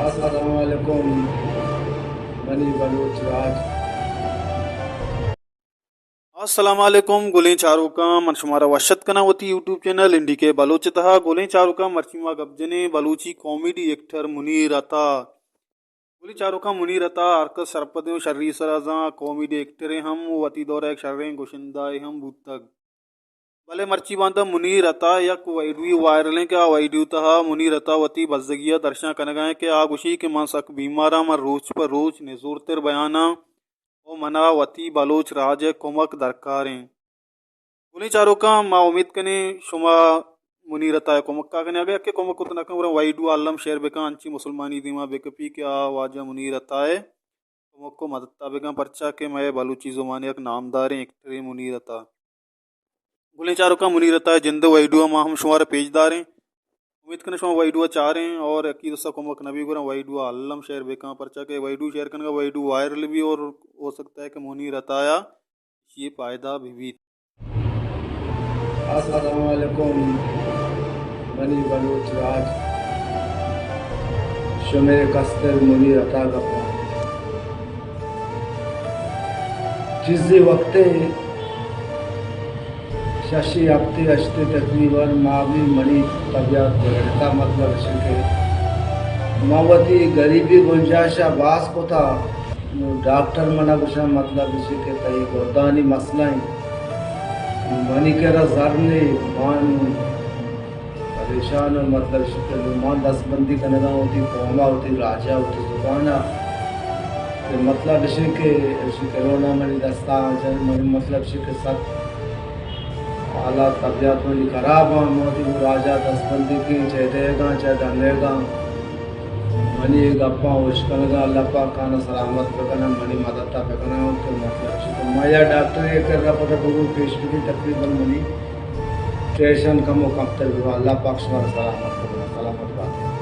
अस्सलामुअलैकुम बनी बलूच राज। असलकुम गुलें चारुका मनशुमारा वशत कनावती यूट्यूब चैनल इंडी के बलोचतः गुलें चारुका मरचिमा गबजने बलूची कॉमेडी एक्टर मुनीर अता गुली चारुका मुनीर अता आरक सरपदे शर्री सराजा कॉमेडी एक्टर हम वती दौर एक शर्रे गुशिंदा हम बूतक भले मर्ची बांधा मुनीर अता यक वैडवी वायरल क्या वैड्यू तहा मुनीर अता वती बजगिया दर्शन कनगा के आगुशी के मां सक बीमारा मर रोच पर रोच निजूरतिर बयाना ओ मना वती बलोच राज कुमक दरकारें गुली चारों का माँ उम्मीद कने शुमा मुनीर अता कुमक का कने आगे के कुमक को तना कमरा वाइडू आलम शेर बेका अंची मुसलमानी दीमा बेकपी के वाजा मुनीर अता है कुमक को मदद बेका परचा के मैं बलूची जुमाने एक नामदार एक्टर मुनीर अता गुली चारों का मुनीर अता है जिंद वाइडू माँ हम शुमार पेजदार हैं उम्मीद करने शुमा वाइडुआ चाह रहे हैं और अकीद सा कुमक नबी गुरा वाइडुआ अल्लम शेयर बेका परचा के वाइडू शेयर करने का वाइडू वायरल भी और हो सकता है कि मुनीर अताया ये पायदा भी अस्सलामुअलैकुम बनी बलूच राज। शुमे कस्तर मुनीर अता गप्पा जिस वक्त शशि हफ्ते अश्ते तकरीबन मावी मनी तबियत बिगड़ता मतलब के मावती गरीबी गुंजाइश बास को था डॉक्टर मना कुछ मतलब इसी के तय गोदानी मसला मनी के रजारने मान परेशान और मतलब शिकल मान दसबंदी करना होती कौमा होती राजा होती जुबाना तो मतलब इसी के रोना मनी दस्ता मनी मतलब इसी के साथ हालात तबियत मनी खराब मोदी वो राजा दसबंदी की चाहे देगा चाहे डलेगा मनी गप्पा उश्कलगा अल्लाह पाक खाना सलामत बेकना मनी मदद बेकना तो मतलब तो माया डॉक्टर ये कर रहा पता गुरु पेश की तकरीबन मनी स्टेशन का मुकम्मल अल्लाह पाक सलामत बेकना सलामत बात